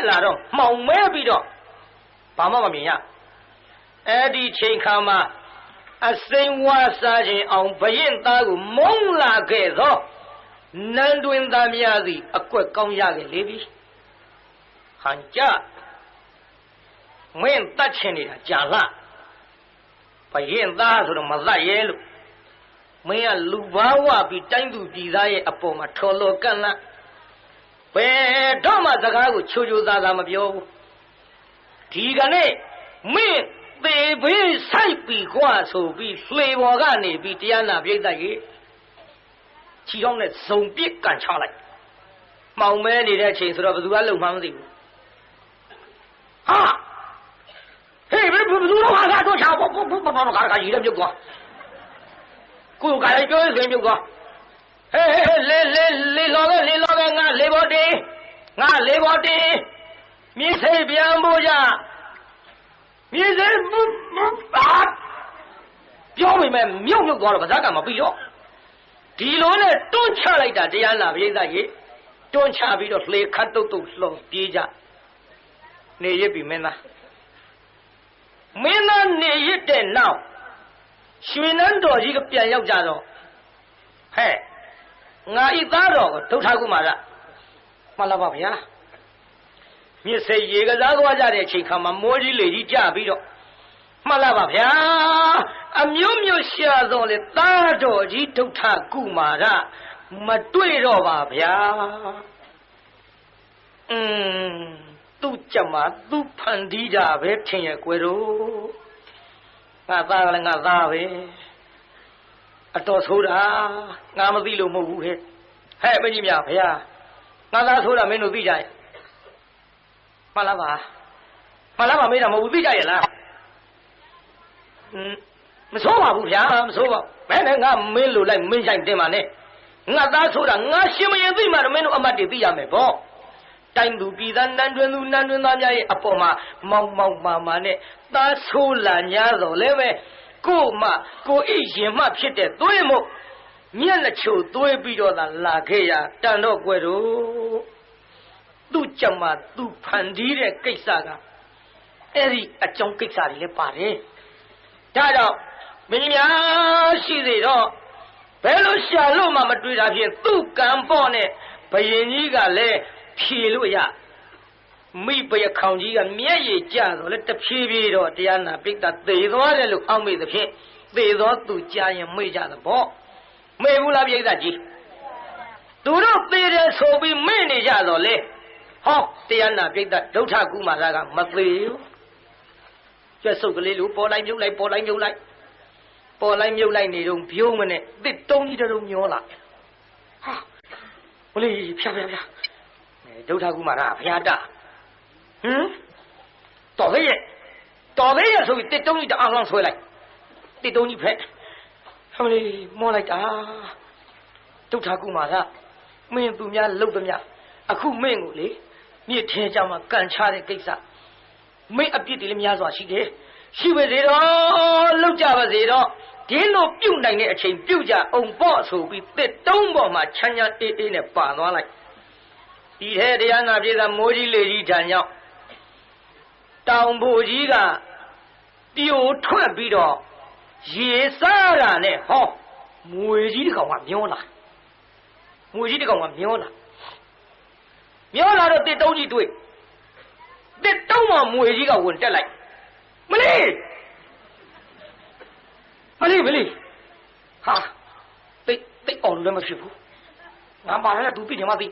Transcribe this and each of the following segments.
လာတော့မှောင်မဲပြီးတော့ဘာမှမမြင်ရအဲ့ဒီချိန်ခါမှာအစိမ်းဝါစားခြင်းအောင်ဘရင်သားကိုမုံလာခဲ့သောနန်းတွင်သားများသည်အကွက်ကောင်းရခဲ့လေပြီဟန်ကြမင်းတတ်ချင်နေတာကြာလားဘရင်သားဆိုတော့မသတ်ရဲလို့မင်းကလူဘာဝပြီးတိုင်းသူပြည်သားရဲ့အပေါ်မှာထော်လော်ကန့်လန့်ဘယ်တော့မှစကားကိုချိုချိုသားသားမပြောဘူးဒီကနေ့မင်းသေဘေးဆိုင်ပြီးကွာဆိုပြီးလှေပေါ်ကနေပြီးတရားနာပြိဿကြီးချီတော့နဲ့ဇုံပစ်ကန်ချလိုက်မှောင်မဲနေတဲ့အချိန်ဆိုတော့ဘယ်သူကလုံမှမသိဘူးဟာဟေးဘယ်သူတော့ဟာတော့ချာဘောကာကကြီးလည်းပြုတ်ကွာကိုကလည်းပြောရင်ပြုတ်ကွာဟေးလေလောကငါလေဘောတေမြစ်စိပြန်ဖို့ကြမြစ်စိပြောမိမယ်မြုပ်သွားတော့ဗဇက်ကမပြီးတော့ဒီလိုနဲ့တွန်းချလိုက်တာတရားနာပြိဿကြီးတွန်းချပြီးတော့လှေခတ်တုတ်လှုံပြေးကြနေရပြီမင်းသားနေရတဲ့နောက်ရွှေနန်းတော်ကြီးကပြန်ရောက်ကြတော့ဟဲ့ငါဤသားတော်ကိုဒုဋ္ဌကုမာရမှန်လားပါဗျာမြစ်စိရေကစားသွားကြတဲ့အချိန်ခါမှာမိုးကြီးလေကြီးကြပြီးတော့မှန်လားပါဗျာအမျိုးရှာတော့လေသားတော်ကြီးဒုဋ္ဌကုမာရမတွေ့တော့ပါဗျာသူ့ကြမှာသူ့ဖန်တီးတာပဲထင်ရဲ့ကွယ်တို့ငါသားကလည်းငါသားပဲအတော်ဆိုးတာငါမသိလို့မဟုတ်ဘူးဟဲ့မင်းကြီးများဗျာငါသားဆိုးတာမင်းတို့သိကြရဲ့မှန်လားပါမေးတာမဟုတ်ဘူးသိကြရဲ့လားမဆိုးပါဘူးဗျာမဆိုးပါဘယ်နဲ့ငါမင်းလိုလိုက်မင်းဆိုင်တင်ပါနဲ့ငါသားဆိုတာငါရှင်မရင်သိမှတော့မင်းတို့အမတ်တွေသိရမယ်ဗောတိုင်းသူပြည်သားနန်းတွင်သားများရဲ့အပေါ်မှာမောင်မာနဲ့သားဆိုးလာ냐တော့လဲပဲကိုဤရင်မှဖြစ်တဲ့သွေးမို့မျက်နှာချိုသွေးပြီးတော့သာလာခဲ့ရတန်တော့ကွယ်တို့သူ့ကြမှာသူဖန်တီးတဲ့ကိစ္စကအဲ့ဒီအကြောင်းကိစ္စတွေလည်းပါတယ်ဒါကြောင့်မင်းများရှိသေးတော့ဘယ်လိုရှာလို့မှမတွေ့တာဖြင့်သူ့ကံပေါ့နဲ့ဘယင်ကြီးကလည်းဖြေလို့ရမိဘရခေါင်ကြီးကမျက်ရည်ကျတော့လေတဖြည်းဖြည်းတော့တရားနာပိဋကသေသွားတယ်လို့အောက်မေ့သဖြင့်သေသောသူကြားရင်မေ့ကြသဘောမေ့ဘူးလားပိဋကကြီးသူတို့သေတယ်ဆိုပြီးမေ့နေကြတော့လေဟောတရားနာပိဋကဒုဋ္ဌကုမာရကမသေးဘူးကျက်စုပ်ကလေးလိုပေါ်လိုက်မြုပ်လိုက်နေတော့ဖြိုးမနဲ့တစ်တုံးကြီးတုံးမျောလာဟာဘလေးဖြာဒုဋ္ဌကုမာရဘုရားတာတော်သေးရဲ့ဆိုပြီးတစ်တုံးကြီးတအားလောင်းဆွဲလိုက်တစ်တုံးကြီးဖက်ဟိုလေမောလိုက်တာဒုဋ္ဌကုမာရမင်းသူများလှုပ်သမျှအခုမင်းကိုလေမြစ်ထဲကြမှာကန်ချတဲ့ကိစ္စမင်းအပြစ်တွေလည်းများစွာရှိတယ်ရှိပါစေတော့လှုပ်ကြပါစေတော့ဒီလိုပြုတ်နိုင်တဲ့အချိန်ပြုတ်ကြအောင်ပေါ့ဆိုပြီးတစ်တုံးပေါ်မှာချမ်းအေးနဲ့ပါသွားလိုက်ဒီထဲတရားနာပြေသာမိုးကြီးလေကြီးထံရောက်တောင်ဖို့ကြီးကပြိုထွက်ပြီးတော့ရေစားတာနဲ့ဟောမွေကြီးတစ်ကောင်ကမျောလာတော့တစ်တုံးကြီးတွေ့တစ်တုံးမှာမွေကြီးကဝင်တက်လိုက်မလေးဟာတိတ်အောင်လည်းမဖြစ်ဘူးငါပါရတဲ့သူပြည့်တယ်မသိ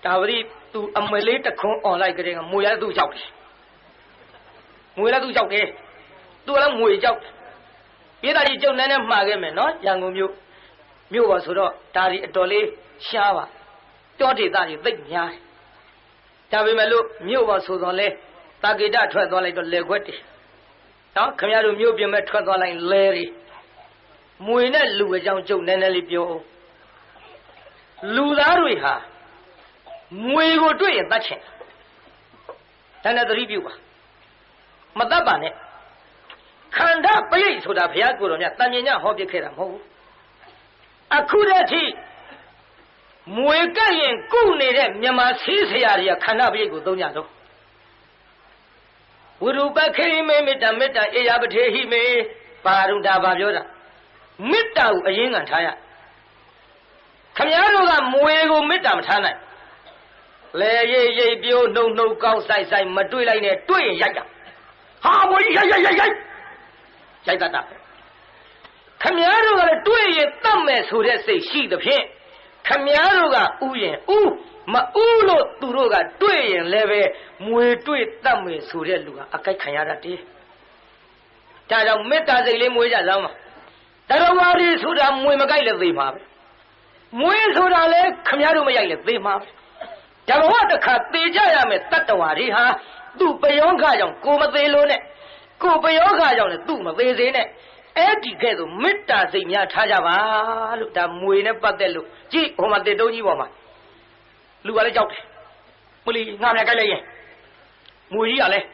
ဒါဝတိသူအမလေးတခွန်းអွန်လိုက်ကြတဲ့ကမွေရတဲ့သူကြောက်တယ်သူကလည်းမွေကြောက်ပြေးတာကြီးကျုပ်နည်းနည်းမှားခဲ့မယ်နော်ရန်ကုန်မြို့ပါဆိုတော့ဒါဒီအတော်လေးရှားပါတောဒေသကြီးသိပ်များတယ်ဒါပေမဲ့လို့မြို့ပါဆိုတော့လဲတာဂိတထွက်သွားလိုက်တော့လေခွက်တယ်နော်ခင်ဗျားတို့မြို့ပြင်မဲ့ထွက်သွားလိုက်လဲတွေမွေနဲ့လူအကြောင်းကျုပ်နည်းနည်းလေးပြောလူသားတွေဟာမွေကိုတွေ့ရင်တတ်ချင်ဒါနဲ့သတိပြုပါမတတ်ပါနဲ့ခန္ဓာပရိတ်ဆိုတာဘုရားကိုယ်တော်မြတ်တန်မြင်ညဟောပြခဲ့တာမဟုတ်ဘူးအခုတည်းထိ မွေကပ်ရင်ကုနေတဲ့မြန်မာဆေးဆရာတွေကခန္ဓာပရိတ်ကိုသုံးကြတော့ဝိရုပခေမေမေတ္တာမေတ္တာအေယပထေဟိမေပါရုံတာဘာပြောတာမေတ္တာကိုအရင်ခံထားရခမည်းတော်ကမွေကိုမေတ္တာမထားနိုင်လေရိပ်ပြိုးနှုံနှုံကောင်းဆိုင်ဆိုင်မတွေ့လိုက်နဲ့တွေ့ရင်ရိုက်တာဟာမွေကြီးရိုက်တတ်တာခမည်းတော်ကလည်းတွေ့ရင်တတ်မယ်ဆိုတဲ့စိတ်ရှိသဖြင့်ခမည်းတော်ကဥရင်ဥမဥလို့သူတို့ကတွေ့ရင်လည်းပဲမွေတွေ့တတ်မယ်ဆိုတဲ့လူကအကြိုက်ခံရတတ်တယ်ဒါကြောင့်မေတ္တာစိတ်လေးမွေးကြစမ်းပါတရားဝါဒီဆိုတာမွေမကြိုက်လည်းသိမှာပဲမွေဆိုတာလည်းခမည်းတော်မရိုက်လည်းသိမှာပဲဒါဘဝတစ်ခါသေကြရမယ်တတ္တဝါတွေဟာသူ့ပယောဂကြောင့်ကိုမသေးလို့နဲ့ကိုပယောဂကြောင့်လည်းသူ့မသေးစေနဲ့အဲ့ဒီကဲ့သို့မေတ္တာစိတ်များထားကြပါလို့ဒါမွေနဲ့ပတ်သက်လို့ကြည့်ဟိုမှာတေတုံးကြီးပေါ်မှာလူကလည်းကြောက်တယ်မလီငါမြကြိုက်လိုက်ရင်မွေကြီးကလည်း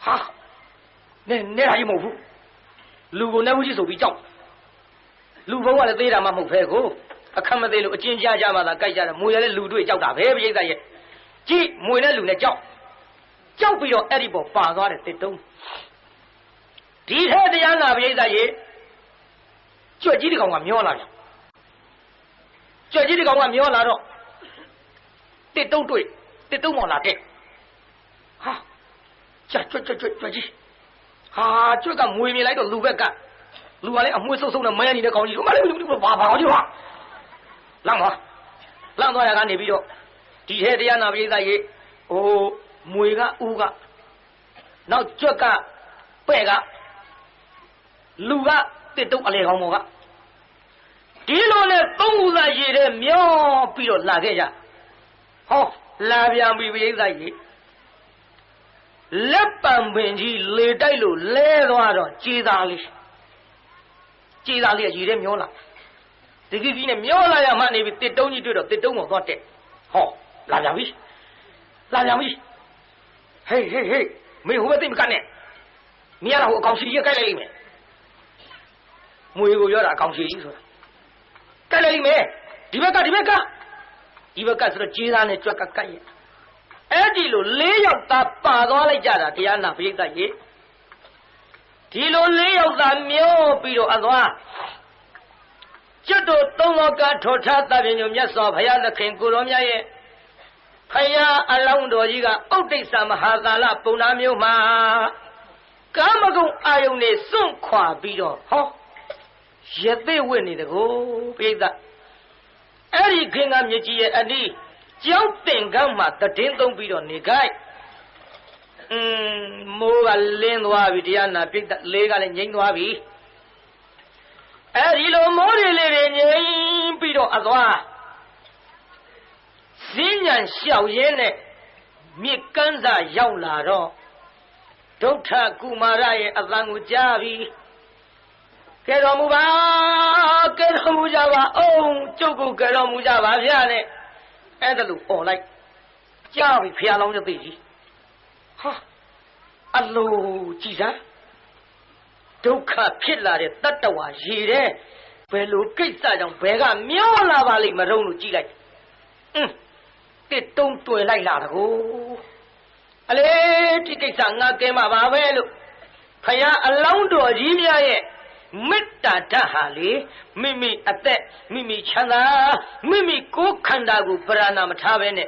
ဟာနဲဟာကြီးမဟုတ်ဘူးလူကိုနဲ့ဘူးကြီးဆိုပြီးကြောက်လူဘုံကလည်းသေးတာမှမဟုတ်ဖဲကိုအခက်မသေးလို့အချင်းကြားကြမှသာကြိုက်ကြတယ်မွေလည်းလူတွေ့ကြောက်တာပဲပြိဿရဲ့ကြည့်မွေနဲ့လူနဲ့ကြောက်ပြီးတော့အဲ့ဒီပေါ်ပါသွားတယ်တေတုံးဒီထဲတရားနာပြိဿရဲ့ကြွက်ကြီးတကောင်ကမျောလာပြန်ကြွက်ကြီးတကောင်ကမျောလာတော့တေတုံးတွေ့တေတုံးမော်လာတဲ့ဟာကြွက်ကြီးဟာကြွက်ကမွေမြင်လိုက်တော့လူဘက်ကလူကလည်းအမွှေးဆုပ်နဲ့မယနေတဲ့ကောင်ကြီးတို့မလေးဘာကောင်ကြီးဟာလမ်းသွားရကနေပြီးတော့ဒီထဲတရားနာပြိဿရဲ့ဟိုမွေကဦးကနောက်ကြွက်ကပဲ့ကလူကတစ်တုပ်အလေကောင်းပေါ်ကဒီလိုနဲ့သုံးခုသာရည်တဲ့မျောပြီးတော့လာခဲ့ကြဟောလာပြန်ပြီပြိဿကြီးလက်ပံပင်ကြီးလေတိုက်လို့လဲသွားတော့ကြေးသားလေးရည်တဲ့မျောလာဒီကြီးနဲ့မျောလာရမှနေပြီတစ်တုံးကြီးတွေ့တော့တစ်တုံးပေါ်သွားတက်ဟောလာပြန်ပြီဟေးမေဟိုဘက်သိမကနဲ့မင်းရဟိုအကောင်စီကြီးကြိုက်လိုက်လိမ့်မယ်မွေကိုပြောတာအကောင်စီကြီးဆိုတာကြိုက်လိုက်လိမ့်မယ်ဒီဘက်ကဆိုတော့ကြေးသားနဲ့ကြွက်ကကတ်ရဲ့အဲ့ဒီလို၄ယောက်သားပါသွားလိုက်ကြတာတရားနာပရိသတ်ကြီးဒီလို၄ယောက်သားမျောပြီးတော့အသွားကျွတ်တို့သုံးလောကထောထားသဗ္ဗညုမြတ်စွာဘုရားသခင်ကိုရောမြတ်ရဲ့ဖယားအလောင်းတော်ကြီးကဥဒိစ္စမဟာကာလပုံနာမျိုးမှာကာမဂုဏ်အာယုန်နဲ့စွန့်ခွာပြီးတော့ဟောရသေးဝိနေတကိုပြိဿအဲ့ဒီခင်ကမြကြီးရဲ့အနီးကျောင်းတင်ကမ်းမှာတည်င်းသုံးပြီးတော့နေကြိုက်မိုးကလင်းသွားပြီတရားနာပြိဿလေးကလည်းငြိမ်းသွားပြီအဲ့ဒီလိုမိုးတွေလေးတွေငြိမ်းပြီးတော့အသွားဈဉ္ဉံလျှောက်ရင်းနဲ့မြစ်ကမ်းစာရောက်လာတော့ဒုဋ္ဌကုမာရရဲ့အသံကိုကြားပြီးကဲတော်မူပါကဲတော်မူကြပါအောင်ကျုပ်ကိုကဲတော်မူကြပါဗျာနဲ့အဲ့ဒါလို့អော်လိုက်ကြားပြီဖျားလောင်းတဲ့သိကြီးဟာအလိုကြည်စမ်းဒုက္ခဖြစ်လာတဲ့တတ္တဝါရည်တဲ့ဘယ်လိုကိစ္စကြောင့်ဘယ်ကမျောလာပါလိမ့်မတုံးလို့ကြည်လိုက်တစ်တုံးတွေ့လိုက်လာတကိုအလေဒီကိစ္စငါကဲမှာပါပဲလို့ဖယားအလောင်းတော်ကြီးများရဲ့မေတ္တာဓာတ်ဟာလေမိမိအသက်မိမိချမ်းသာမိမိကိုယ်ခန္ဓာကိုပရဏာမထားပဲနဲ့